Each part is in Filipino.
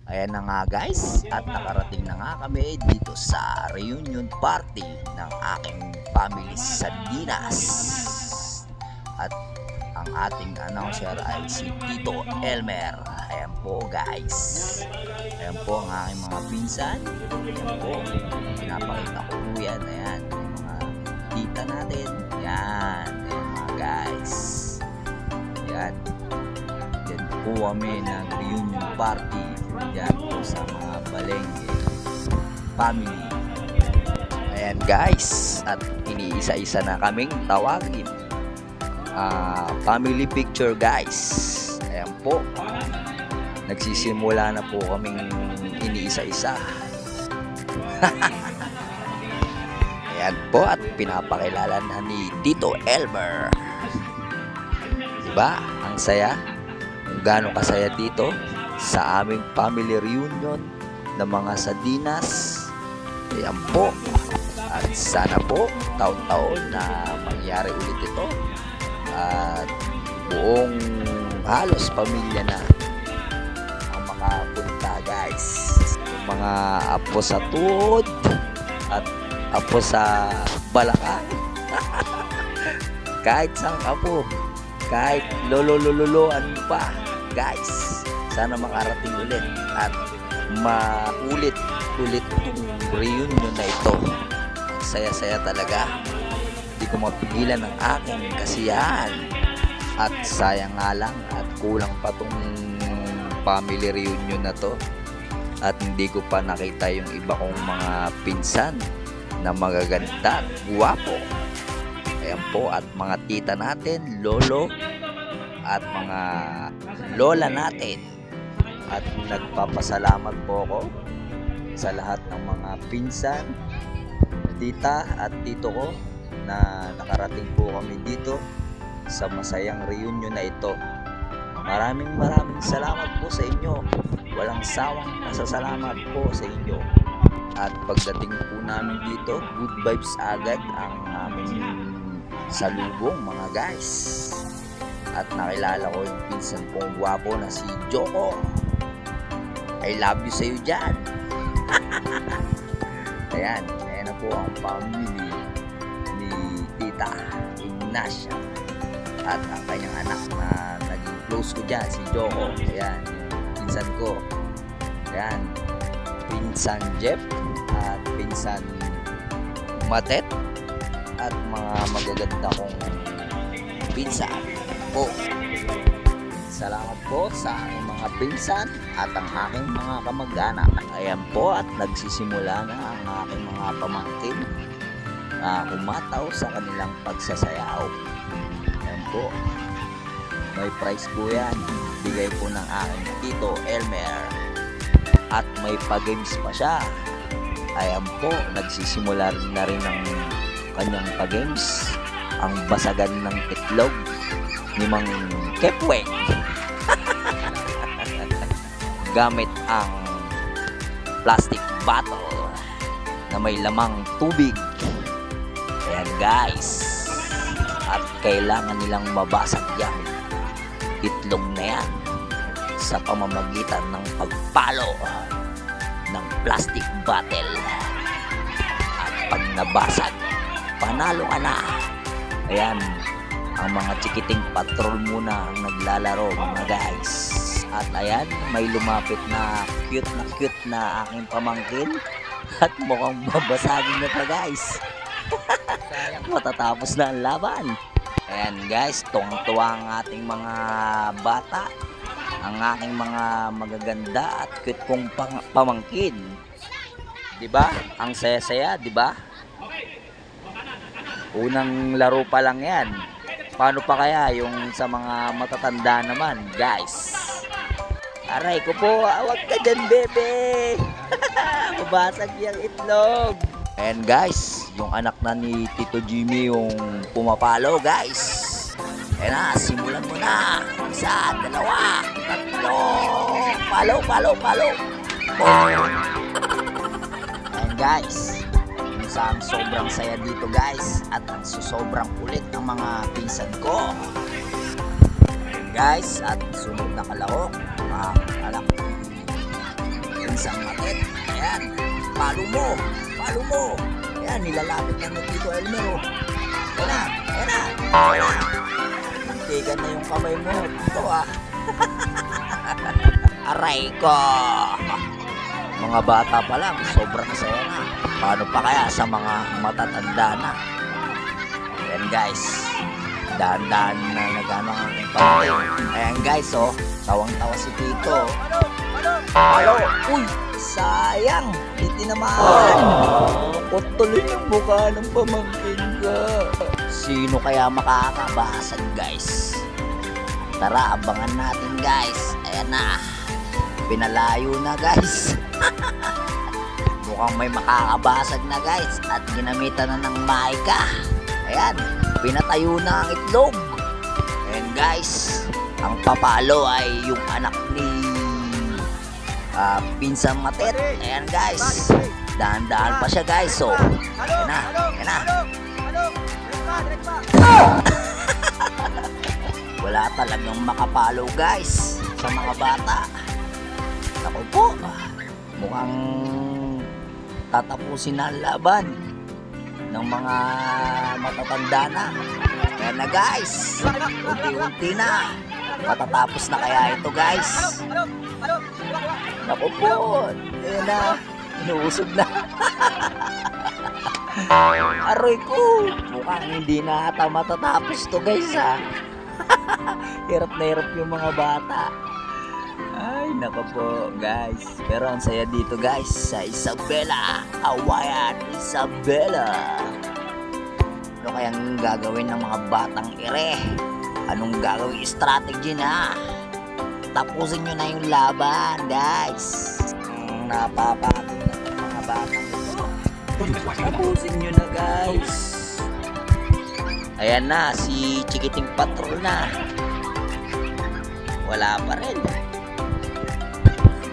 Ayan na nga guys, at nakarating na nga kami dito sa reunion party ng aking family sa Dinas. At ang ating announcer ay si Tito Elmer. Ayan po guys. Ayan po ang aking mga pinsan. Ayan po, pinapakita ko po yan. Ayan, yung mga tita natin. Ayan, ayan mga guys. Ayan. Yan po kami ng reunion party. Yan po sa mga Balengge family. Ayan guys, at iniisa-isa na kaming tawagin. Family picture guys. Ayan po, nagsisimula na po kaming iniisa-isa. Ayan po, at pinapakilala na ni Tito Elmer. Diba? Ang saya. Kung gaano kasaya dito sa aming family reunion ng mga sa Dinas. Ayan po. At sana po taon-taon na mangyari ulit ito. At buong halos pamilya na ang makapunta guys. Yung mga apo sa tuhod at apo sa balakang. Kahit sang apo, kahit lolo-lolo-loloan pa guys, sana makarating ulit at maulit-ulit itong reunion na ito. Ang saya-saya talaga, hindi ko mapigilan ang aking kasiyahan. At sayang nga lang at kulang pa itong family reunion na to, at hindi ko pa nakita yung iba kong mga pinsan na magaganda at guwapo. Ayan po, at mga tita natin, lolo at mga lola natin. At nagpapasalamat po ako sa lahat ng mga pinsan, tita at tito ko na nakarating po kami dito sa masayang reunion na ito. Maraming salamat po sa inyo. Walang sawang pasasalamat po sa inyo. At pagdating po namin dito, good vibes agad ang aming salubong mga guys. At nakilala ko yung pinsan kong gwapo na si Joko. I love you sa'yo dyan. Ayan, ayan na po ang family ni Tita Ignacia at ang kanyang anak na naging close ko dyan, si Joko. Ayan, yung pinsan ko. Ayan, pinsan Jeff at pinsan Matet at mga magaganda kong pinsan po. Salamat po sa aking mga pinsan at ang aking mga kamag-anak. Ayan po, at nagsisimula na ang aking mga pamangkin na kumataw sa kanilang pagsasayaw. Ayan po, may prize po yan, bigay po ng aking Tito Elmer, at may pa-games pa siya. Ayan po, nagsisimula na rin ang kanyang pa-games, ang basagan ng itlog ni Mang Kepwe gamit ang plastic bottle na may lamang tubig. Ayan guys, at kailangan nilang mabasag yung itlog na yan sa pamamagitan ng pagpalo ng plastic bottle. At pag nabasag, panalo ka na. Ayan, ang mga chikiting patrol muna ang naglalaro mga guys. At ayan, may lumapit na cute na aking pamangkin at mukhang babasagin na pa guys. Matatapos na ang laban. Ayan guys, tuwang-tuwa ang ating mga bata, ang aking mga magaganda at cute kong pamangkin. Diba? Ang saya-saya, diba? Unang laro pa lang yan. Paano pa kaya yung sa mga matatanda naman, guys? Aray ko po, awag ka dyan, bebe! Mabasag yung itlog. Ayan guys, yung anak na ni Tito Jimmy yung pumapalo, guys. Ayan na, simulan mo na. Isa, dalawa, tatlo. Palo. Oh. Ayan guys, ang sobrang saya dito guys, at ang sobrang kulit ng mga pinsan ko. Ayan guys, at sunod na kalahok, anak pinsang matet. Ayan, palo mo. Ayan, nilalapit na ng Tito Elmer, oh. Ayan na. Muntikan na yung kamay mo. Ito, ah. Aray ko. Mga bata pa lang, sobrang saya na. Paano pa kaya sa mga matatanda na? Ayan guys, dahan-dahan na nagano ang pagkain. Ayan guys, oh, tawang-tawa si Tito. Uy, sayang, hindi naman. Tuloy ng mukha ng pamangkin ka. Sino kaya makakabasag guys? Tara, abangan natin guys. Ayan na, pinalayo na guys. Mukhang may makakabasag na guys. At ginamitan na ng maika. Ayan, pinatayo na ang itlog. Ayan guys, ang papalo ay yung anak ni pinsang matet. Ayan guys, dahan-dahan pa siya guys. So, ayan na. Wala talagang makapalo guys sa mga bata. Ako po, mukhang tatapusin na ang laban ng mga matatanda na. Ayan na guys, unti-unti na. Matatapos na kaya ito guys. Ako po, ayan na, inuusog na. Aroy ko, mukhang hindi na ata matatapos to guys, ha. Hirap na hirap yung mga bata. Ay, nako po guys. Pero ang saya dito guys sa Isabela. Awayan, Isabela. Ano kayang gagawin ng mga batang ire? Anong gagawin strategy na? Tapusin nyo na yung laban guys. Napapagod na ng mga batang ito. Tapusin nyo na guys. Ayan na, si Chikiting Patrol na. Wala pa rin.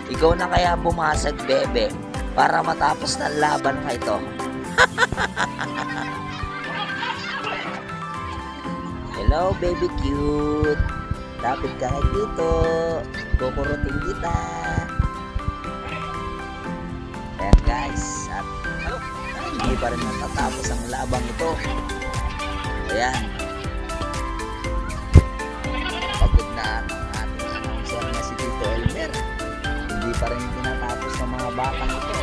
Ikaw na kaya bumasag, bebe, para matapos na laban na ito. Hello, baby cute. Lapit ka kay dito. Kukurutin kita. Ayan guys, at hindi pa rin natatapos ang labang ito. Ayan. Pagod na ang ating announcer na si Tito Elmer. Hindi pa rin tinatapos ng mga batang ito.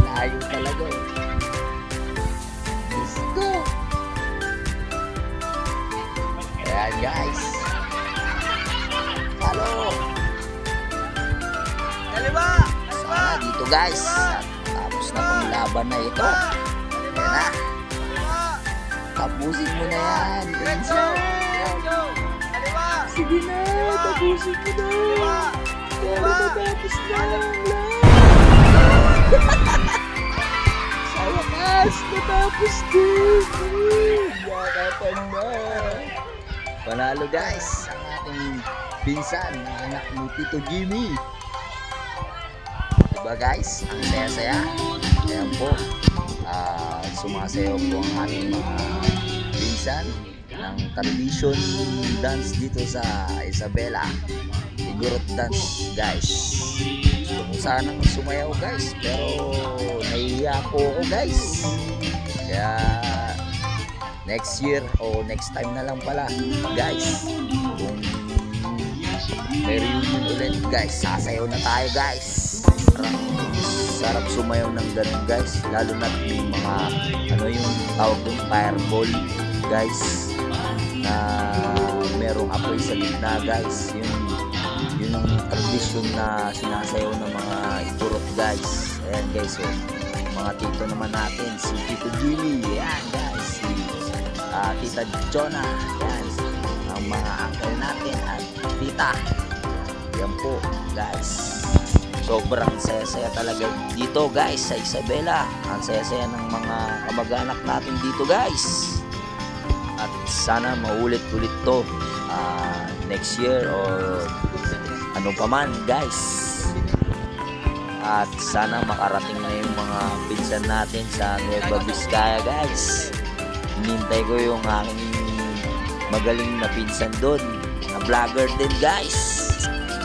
Layo talaga eh. Let's go. Ayan guys. Halo. Kaliwa. Sana dito guys. Tapos na pang laban na ito. Ayan na. Tapusin mo na yan. Sige na, tapusin mo na. Pero matapos na lang. Sa wakas, matapos din. Yakapan na. Panalo guys, ang ating pinsan, ang anak ni Tito Jimmy. Diba guys, ang saya-saya. Ayan po. Sumasayaw po ang ating mga pinsan ng tradition dance dito sa Isabela. Igorot dance guys. Gusto ko sanang sumayaw guys, pero nahihiya po ako guys. Kaya next year o next time na lang pala guys, kung may reunion ulit guys, sasayaw na tayo guys. Sarap sumayaw ng ganun guys, lalo na yung mga ano yung tawag yung fireball guys, na merong apoy sa gitna guys. Yun ang tradisyon na sinasayaw ng mga igorot guys. Ayan guys, so mga tito naman natin, si Tito Jimmy, ayan guys, si Tita Jonah, ayan, ang mga uncle natin at tita. Yan po guys, sobrang saya-saya talaga dito guys sa Isabela. Ang saya-saya ng mga kamag-anak natin dito guys. At sana maulit-ulit to next year or ano pa man guys. At sana makarating na yung mga pinsan natin sa Nueva Vizcaya guys. Hinintay ko yung aking magaling na pinsan doon, na vlogger din guys.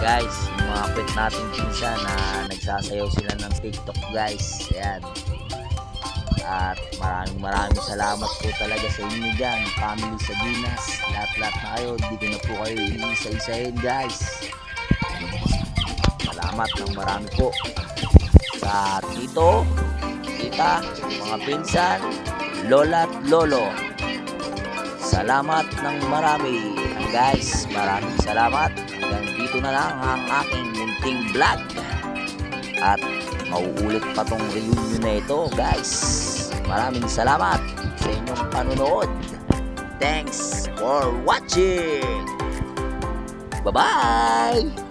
guys, yung mga kwet natin pinsan na nagsasayaw sila ng TikTok guys. Ayan. At maraming salamat po talaga sa inyo dyan, family sa Dinas, lahat na kayo, di ko na po kayo iisa-isahin guys. Salamat ng marami po sa tito, tita, mga pinsan, lola at lolo. Salamat ng marami guys, maraming salamat. Hanggang dito na lang ang aking munting vlog. At mauulit pa tong reunion na ito guys. Maraming salamat sa inyong panunood. Thanks for watching. Bye-bye!